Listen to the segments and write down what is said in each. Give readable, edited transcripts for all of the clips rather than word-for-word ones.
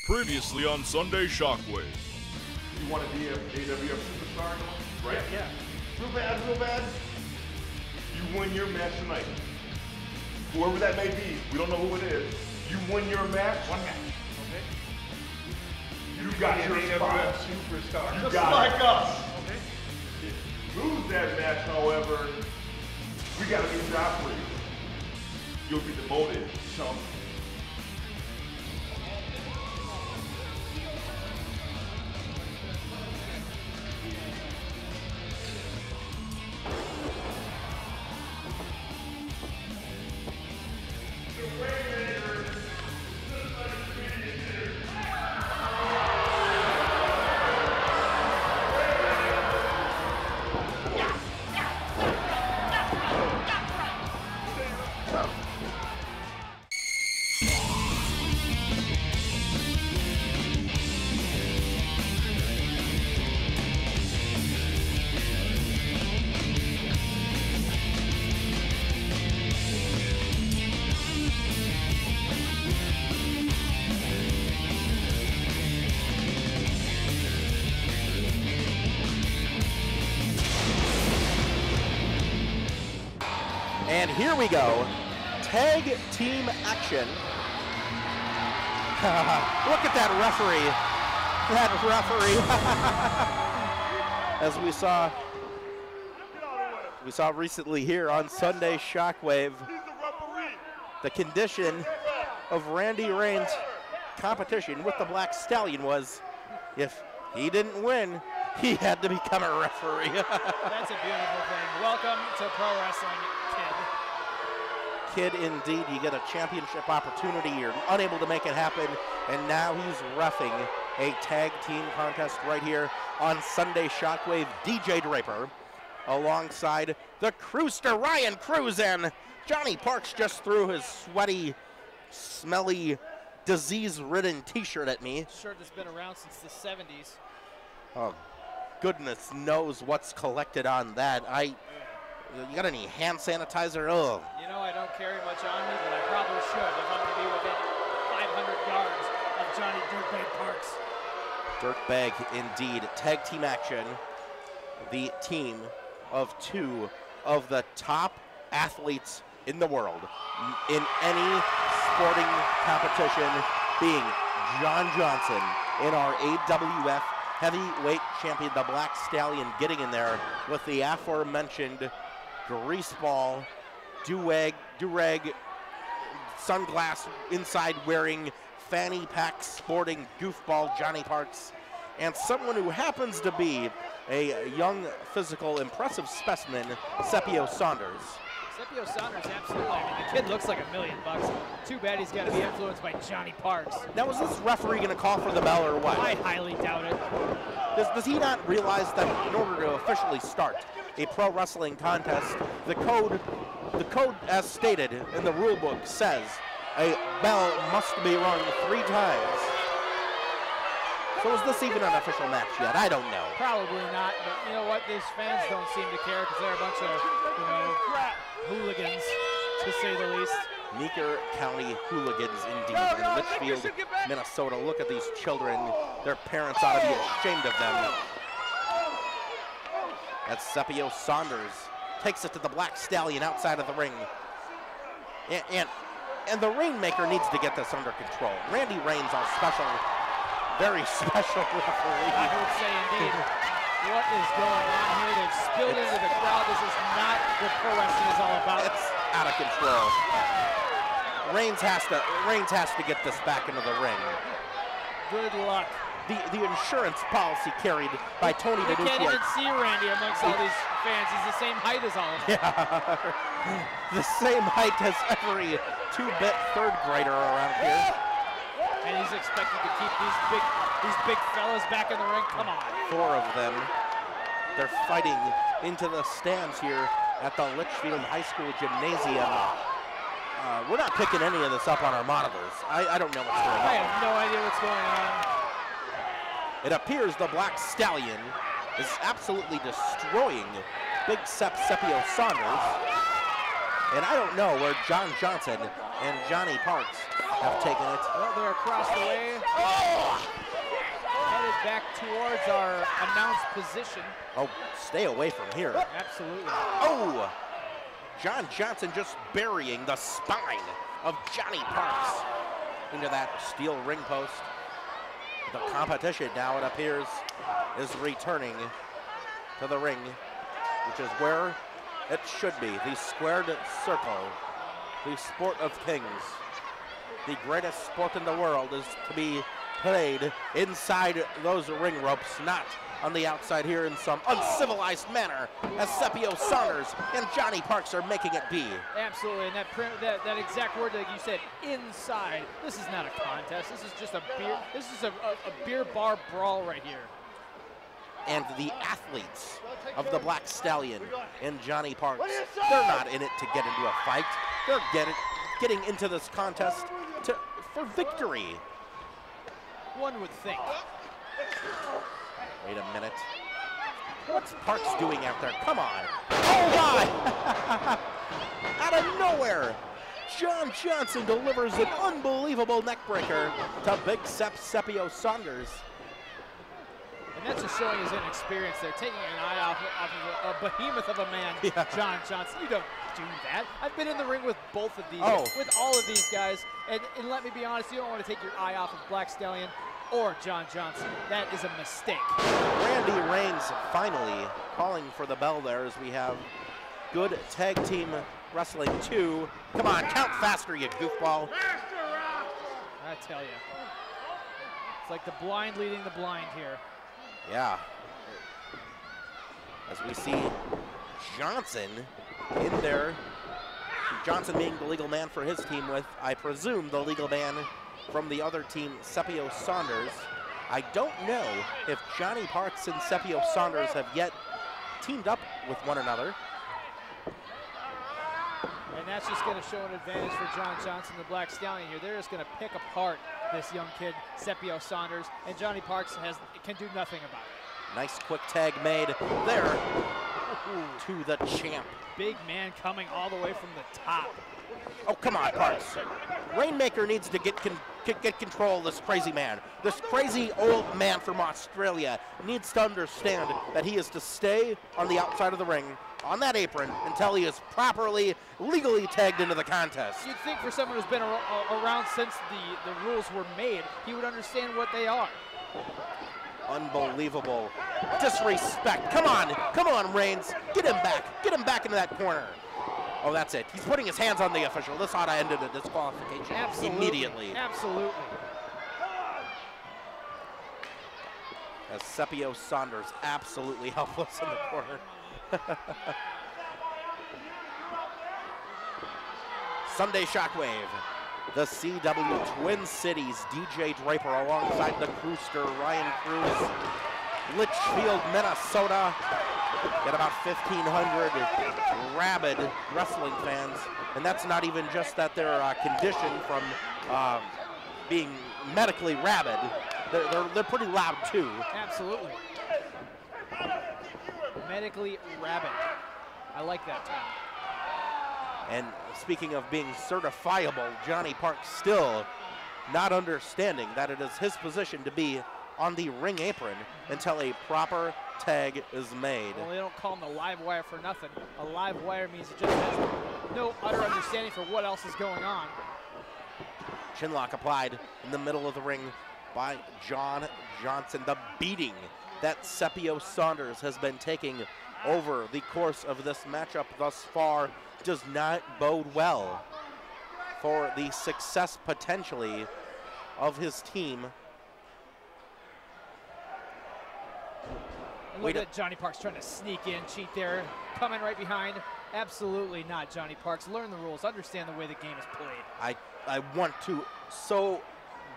Previously on Sunday Shockwave. You want to be an AWF superstar? Right? Yeah. Real bad. You win your match tonight. Whoever that may be, we don't know who it is. You win your match. One match. Okay. You got your spot. Superstar. Just like us. Okay. Lose that match, however, we got a new job for you. You'll be demoted, chump. And here we go, tag team action. Look at that referee. As we saw recently here on Sunday Shockwave, the condition of Randy Raynes' competition with the Black Stallion was, if he didn't win, he had to become a referee. That's a beautiful thing. Welcome to pro wrestling, Kid, indeed. You get a championship opportunity. You're unable to make it happen, and now he's reffing a tag team contest right here on Sunday Shockwave. DJ Draper alongside the Crewster Ryan Cruz, and Johnny Parks just threw his sweaty, smelly, disease-ridden t-shirt at me. Shirt that's been around since the 70s. Oh, goodness knows what's collected on that. You got any hand sanitizer? Oh. You know, I don't carry much on me, but I probably should if I'm going to be within 500 yards of Johnny Dirtbag Parks. Dirtbag indeed. Tag team action. The team of two of the top athletes in the world in any sporting competition, being John Johnson in our AWF heavyweight champion, the Black Stallion, getting in there with the aforementioned greaseball, do-rag, sunglass inside wearing, fanny pack sporting goofball Johnny Parks, and someone who happens to be a young, physical, impressive specimen, Sepio Saunders. Sepio Saunders, absolutely. I mean, the kid looks like $1 million. Too bad he's got to be influenced by Johnny Parks. Now, is this referee going to call for the bell or what? I highly doubt it. Does he not realize that in order to officially start a pro wrestling contest, the code as stated in the rule book says a bell must be rung 3 times. So is this even an official match yet? I don't know. Probably not, but you know what? These fans don't seem to care because they're a bunch of, hooligans, to say the least. Meeker County hooligans indeed in Litchfield, Minnesota. Look at these children. Their parents ought to be ashamed of them. That's Sepio Saunders. Takes it to the Black Stallion outside of the ring. And the Rainmaker needs to get this under control. Randy Raynes, our special, very special referee. I would say indeed. What is going on here? They've spilled into the crowd. This is not what pro wrestling is all about. It's out of control. Raynes has to get this back into the ring. Good luck. The insurance policy carried by Tony You DeDuccia. can't even see Randy amongst all these fans. He's the same height as all of them. Yeah, the same height as every 2-bit third grader around here. And he's expected to keep these big fellas back in the ring. Come on. 4 of them. They're fighting into the stands here at the Litchfield High School Gymnasium. We're not picking any of this up on our monitors. I don't know what's going on. I have no idea what's going on. It appears the Black Stallion is absolutely destroying Big Sepio Saunders. And I don't know where John Johnson and Johnny Parks have taken it. Well, they're across the way. Headed back towards our announced position. Oh, stay away from here. Absolutely. Oh! John Johnson just burying the spine of Johnny Parks into that steel ring post. The competition now, it appears, is returning to the ring, which is where it should be. The squared circle, the sport of kings. The greatest sport in the world is to be played inside those ring ropes, not on the outside here in some uncivilized manner, as Sepio Saunders and Johnny Parks are making it be. Absolutely, and that exact word that you said, inside. This is not a contest. This is just a beer. This is a beer bar brawl right here. And the athletes of the Black Stallion and Johnny Parks, they're not in it to get into a fight. They're getting into this contest for victory. One would think. Wait a minute. What's Parks doing out there? Come on. Oh my! Out of nowhere, John Johnson delivers an unbelievable neckbreaker to Big Sepio Saunders. And that's just showing his inexperience there, taking an eye off of a behemoth of a man, Yeah. John Johnson. You don't do that. I've been in the ring with both of these, with all of these guys, and let me be honest, you don't want to take your eye off of Black Stallion or John Johnson. That is a mistake. Randy Raynes finally calling for the bell there as we have good tag team wrestling 2. Come on, count faster, you goofball. I tell you. It's like the blind leading the blind here. Yeah. As we see Johnson in there. Johnson being the legal man for his team with, I presume, the legal man from the other team, Sepio Saunders. I don't know if Johnny Parks and Sepio Saunders have yet teamed up with one another. And that's just going to show an advantage for John Johnson, the Black Stallion here. They're just going to pick apart this young kid, Sepio Saunders, and Johnny Parks can do nothing about it. Nice quick tag made there to the champ. Big man coming all the way from the top. Oh, come on, Parks. Rainmaker needs to get control of this crazy man. This crazy old man from Australia needs to understand that he is to stay on the outside of the ring, on that apron, until he is properly, legally tagged into the contest. You'd think for someone who's been around since the rules were made, he would understand what they are. Unbelievable disrespect. Come on, Raynes. Get him back into that corner. Oh, that's it. He's putting his hands on the official. This ought to end in a disqualification immediately. Absolutely. As Sepio Saunders absolutely helpless in the corner. Sunday Shockwave. The CW Twin Cities, DJ Draper alongside the Crewster, Ryan Cruz, Litchfield, Minnesota. Get about 1,500 rabid wrestling fans, and that's not even just that they're conditioned from being medically rabid. They're pretty loud too. Absolutely. Medically rabid. I like that term. And speaking of being certifiable, Johnny Parks still not understanding that it is his position to be on the ring apron until a proper tag is made. Well, they don't call him the live wire for nothing. A live wire means it just has no utter understanding for what else is going on. Chinlock applied in the middle of the ring by John Johnson. The beating that Sepio Saunders has been taking over the course of this matchup thus far does not bode well for the success potentially of his team. And look at Johnny Parks trying to sneak in, cheat there, coming right behind. Absolutely not, Johnny Parks. Learn the rules, understand the way the game is played. I want to so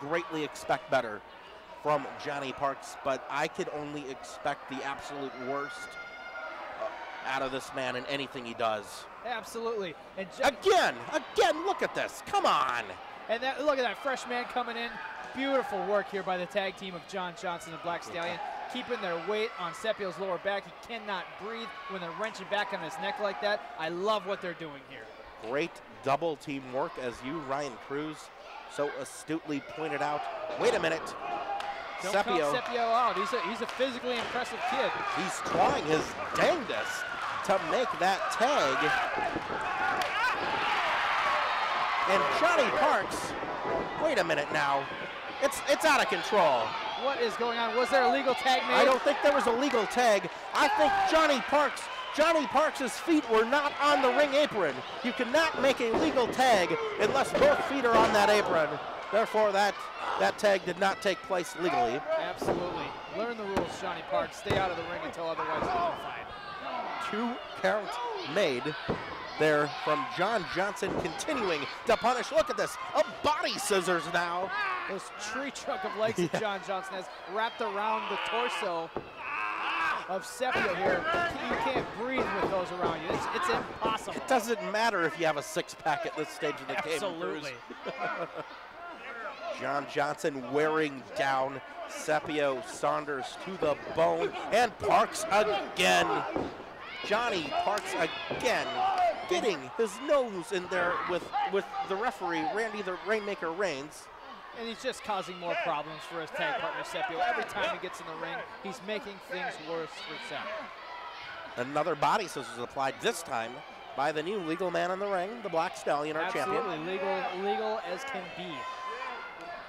greatly expect better from Johnny Parks, but I could only expect the absolute worst out of this man in anything he does. Absolutely. And again, look at this. Come on. And look at that fresh man coming in. Beautiful work here by the tag team of John Johnson and Black Stallion, keeping their weight on Sepio's lower back. He cannot breathe when they're wrenching back on his neck like that. I love what they're doing here. Great double teamwork, as you, Ryan Cruz, so astutely pointed out. Wait a minute. Don't Sepio. count Sepio out. He's a physically impressive kid. He's trying his dangest to make that tag. And Johnny Parks, wait a minute now. It's out of control. What is going on? Was there a legal tag made? I don't think there was a legal tag. I think Johnny Parks' feet were not on the ring apron. You cannot make a legal tag unless both feet are on that apron. Therefore, that tag did not take place legally. Absolutely. Learn the rules, Johnny Parks. Stay out of the ring until otherwise notified. 2 count made there from John Johnson, continuing to punish. Look at this, a body scissors now. This tree trunk of legs that John Johnson has wrapped around the torso of Sepio here. You can't breathe with those around you. It's impossible. It doesn't matter if you have a six-pack at this stage of the game. Absolutely. John Johnson wearing down Sepio Saunders to the bone, and Parks again. Johnny Parks again getting his nose in there with the referee, Randy the Rainmaker Raynes. And he's just causing more problems for his tag partner, Sepio. Every time he gets in the ring, he's making things worse for Sepio. Another body scissors applied, this time by the new legal man in the ring, the Black Stallion, our champion. Absolutely, legal as can be.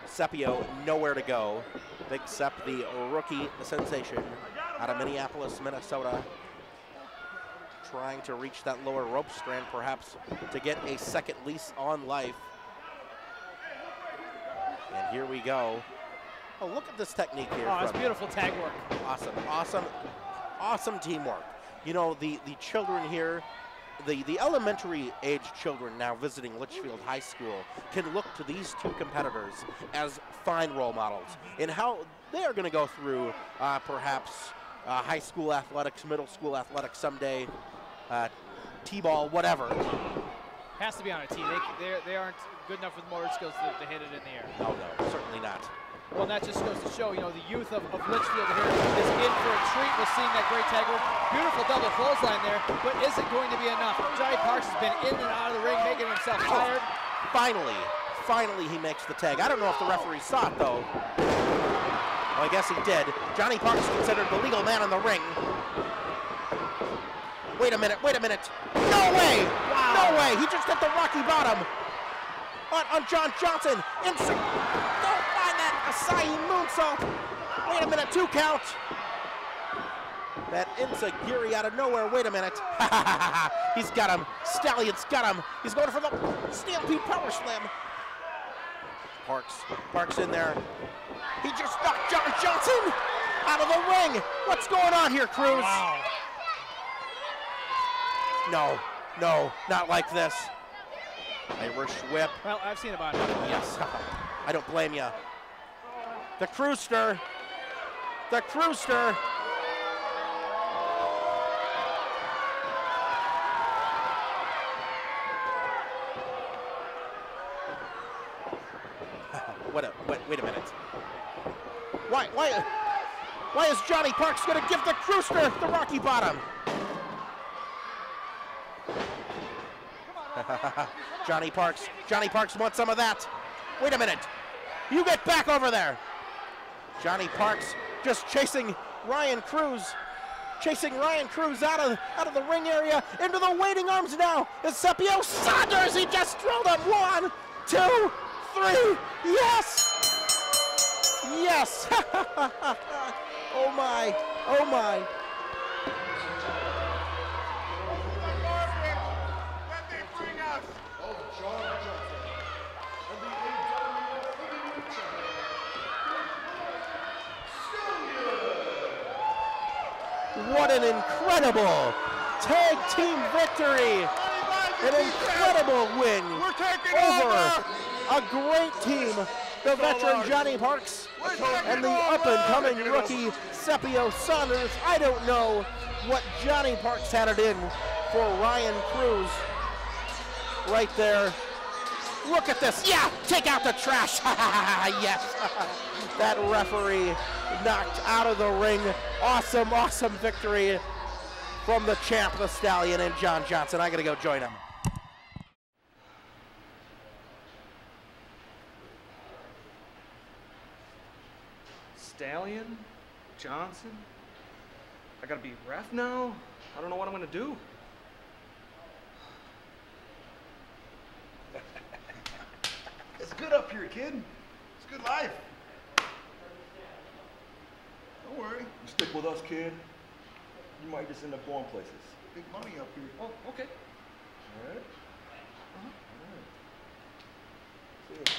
Sepio nowhere to go. Big Sep, the rookie sensation out of Minneapolis, Minnesota, trying to reach that lower rope strand perhaps to get a second lease on life. And here we go. Oh, look at this technique here. Oh, it's beautiful tag work. Awesome teamwork. You know, the children here, the elementary age children now visiting Litchfield High School can look to these two competitors as fine role models in how they are going to go through perhaps high school athletics, middle school athletics someday, t-ball, whatever. Has to be on a tee. They aren't good enough with motor skills to hit it in the air. No, certainly not. Well, that just goes to show, you know, the youth of Litchfield here is in for a treat with seeing that great tag work. Beautiful double clothesline there, but is it going to be enough? Johnny Parks has been in and out of the ring, making himself tired. Finally he makes the tag. I don't know if the referee saw it, though. Well, I guess he did. Johnny Parks is considered the legal man in the ring. Wait a minute. No way! Wow. No way! He just hit the Rocky Bottom on John Johnson. Don't find that Acai moonsault. Wait a minute, 2 count. That Enziguri out of nowhere. Wait a minute. He's got him. Stallion's got him. He's going for the Stampede Power Slam. Parks in there. He just knocked John Johnson out of the ring. What's going on here, Cruz? Wow. No, not like this. Irish whip. Well, I've seen about it. Yes, I don't blame you. The Crewster. Wait a minute. Why is Johnny Parks going to give the Crewster the Rocky Bottom? Johnny Parks wants some of that. Wait a minute. You get back over there. Johnny Parks just chasing Ryan Cruz out of the ring area into the waiting arms now. Is Sepio Saunders. He just drilled him. 1, 2, 3. Yes. Oh my. What an incredible tag team victory. An incredible win over a great team. The veteran Johnny Parks and the up-and-coming rookie Sepio Saunders. I don't know what Johnny Parks had it in for Ryan Cruz right there. Look at this. Yeah, take out the trash. Yes. That referee knocked out of the ring. Awesome victory from the champ, the Stallion, and John Johnson. I got to go join him. Stallion, Johnson. I gotta be ref now? I don't know what I'm gonna do. It's good up here, kid. It's good life. Don't worry. You stick with us, kid. You might just end up going places. Big money up here. Oh, okay. All right? All right. See ya.